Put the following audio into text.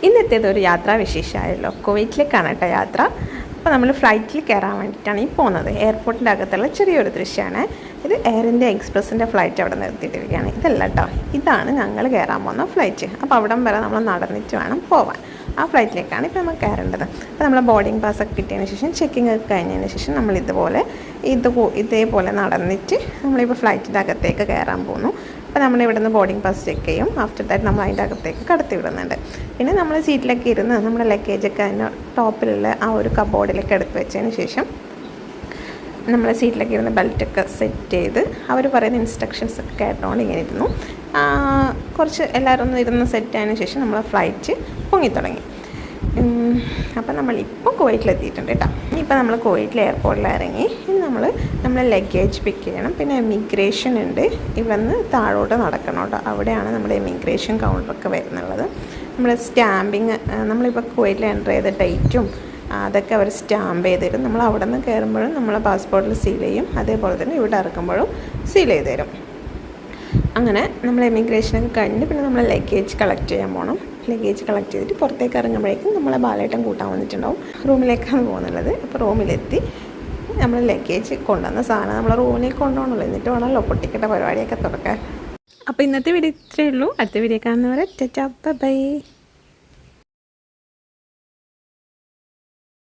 ഇന്നത്തേതൊരു യാത്രാവിശേഷമായല്ലോ. കുവൈറ്റിലേക്കാണ് കേട്ടോ യാത്ര. അപ്പോൾ നമ്മൾ ഫ്ലൈറ്റിൽ കയറാൻ വേണ്ടിയിട്ടാണ് ഈ പോകുന്നത്. എയർപോർട്ടിൻ്റെ അകത്തുള്ള ചെറിയൊരു ദൃശ്യമാണ് ഇത്. എയർ ഇന്ത്യ എക്സ്പ്രസിൻ്റെ ഫ്ലൈറ്റ് അവിടെ നിർത്തിയിട്ടിരിക്കുകയാണ്. ഇതല്ല കേട്ടോ, ഇതാണ് ഞങ്ങൾ കയറാൻ പോകുന്ന ഫ്ലൈറ്റ്. അപ്പോൾ അവിടം വരെ നമ്മൾ നടന്നിട്ട് വേണം പോവാൻ. ആ ഫ്ലൈറ്റിലേക്കാണ് ഇപ്പോൾ നമ്മൾ കയറേണ്ടത്. അപ്പോൾ നമ്മൾ ബോർഡിംഗ് പാസ്സൊക്കെ കിട്ടിയതിന് ശേഷം ചെക്കിംഗ് ഒക്കെ കഴിഞ്ഞതിന് ശേഷം നമ്മൾ ഇതേപോലെ നടന്നിട്ട് നമ്മളിപ്പോൾ ഫ്ലൈറ്റിൻ്റെ അകത്തേക്ക് കയറാൻ പോകുന്നു. അപ്പോൾ നമ്മൾ ഇവിടുന്ന് ബോർഡിംഗ് പാസ് ചെക്ക് ചെയ്യും. ആഫ്റ്റർ ദാറ്റ് നമ്മൾ അതിൻ്റെ അകത്തേക്ക് കടത്തി വിടുന്നുണ്ട്. പിന്നെ നമ്മൾ സീറ്റിലൊക്കെ ഇരുന്ന് നമ്മുടെ ലഗേജൊക്കെ അതിൻ്റെ ടോപ്പിലുള്ള ആ ഒരു കബോർഡിലേക്ക് എടുത്ത് വെച്ചതിന് ശേഷം നമ്മൾ സീറ്റിലൊക്കെ ഇരുന്ന് ബെൽറ്റൊക്കെ സെറ്റ് ചെയ്ത് അവർ പറയുന്ന ഇൻസ്ട്രക്ഷൻസ് ഒക്കെ കേട്ടോണ്ട് ഇങ്ങനെ ഇരുന്നു. കുറച്ച് എല്ലാവരും ഒന്ന് ഇരുന്ന് സെറ്റ് ആയതിനു ശേഷം നമ്മൾ ഫ്ലൈറ്റ് പൊങ്ങിത്തുടങ്ങി. അപ്പം നമ്മളിപ്പോൾ കുവൈറ്റിലെത്തിയിട്ടുണ്ട് കേട്ടോ. ഇനിയിപ്പോൾ നമ്മൾ കുവൈറ്റിൽ എയർപോർട്ടിൽ ഇറങ്ങി. ഇനി നമ്മൾ ലഗേജ് പിക്ക് ചെയ്യണം. പിന്നെ എമിഗ്രേഷൻ ഉണ്ട്. ഇവിടെ നിന്ന് താഴോട്ട് നടക്കണം കേട്ടോ. അവിടെയാണ് നമ്മുടെ എമിഗ്രേഷൻ കൗണ്ടറൊക്കെ വരുന്നുള്ളത്. നമ്മൾ സ്റ്റാമ്പിങ്, നമ്മളിപ്പോൾ കുവൈറ്റിൽ എൻ്റർ ചെയ്ത ഡേറ്റും അതൊക്കെ അവർ സ്റ്റാമ്പ് ചെയ്ത് തരും. നമ്മൾ അവിടെ നിന്ന് കയറുമ്പോഴും നമ്മളെ പാസ്പോർട്ടിൽ സീൽ ചെയ്യും. അതേപോലെ തന്നെ ഇവിടെ ഇറക്കുമ്പോഴും സീൽ ചെയ്ത് തരും. അങ്ങനെ നമ്മൾ എമിഗ്രേഷനൊക്കെ കഴിഞ്ഞ് പിന്നെ നമ്മൾ ലഗേജ് കളക്ട് ചെയ്യാൻ പോകണം. ലഗേജ് കളക്ട് ചെയ്തിട്ട് പുറത്തേക്ക് ഇറങ്ങുമ്പോഴേക്കും നമ്മളെ ബാലേട്ടൻ കൂട്ടാൻ വന്നിട്ടുണ്ടാവും. റൂമിലേക്കാണ് പോകുന്നുള്ളത്. അപ്പോൾ റൂമിലെത്തി നമ്മൾ ലഗേജ് കൊണ്ടുവന്ന സാധനം നമ്മൾ റൂമിലേക്ക് കൊണ്ടുപോകണമല്ലോ. എന്നിട്ട് വേണമല്ലോ പൊട്ടിക്കട്ട പരിപാടിയൊക്കെ തുറക്കാൻ. അപ്പോൾ ഇന്നത്തെ വീഡിയോ ഇത്രയേ ഉള്ളൂ. അടുത്ത വീഡിയോ കാണുന്നവരെ ബൈ.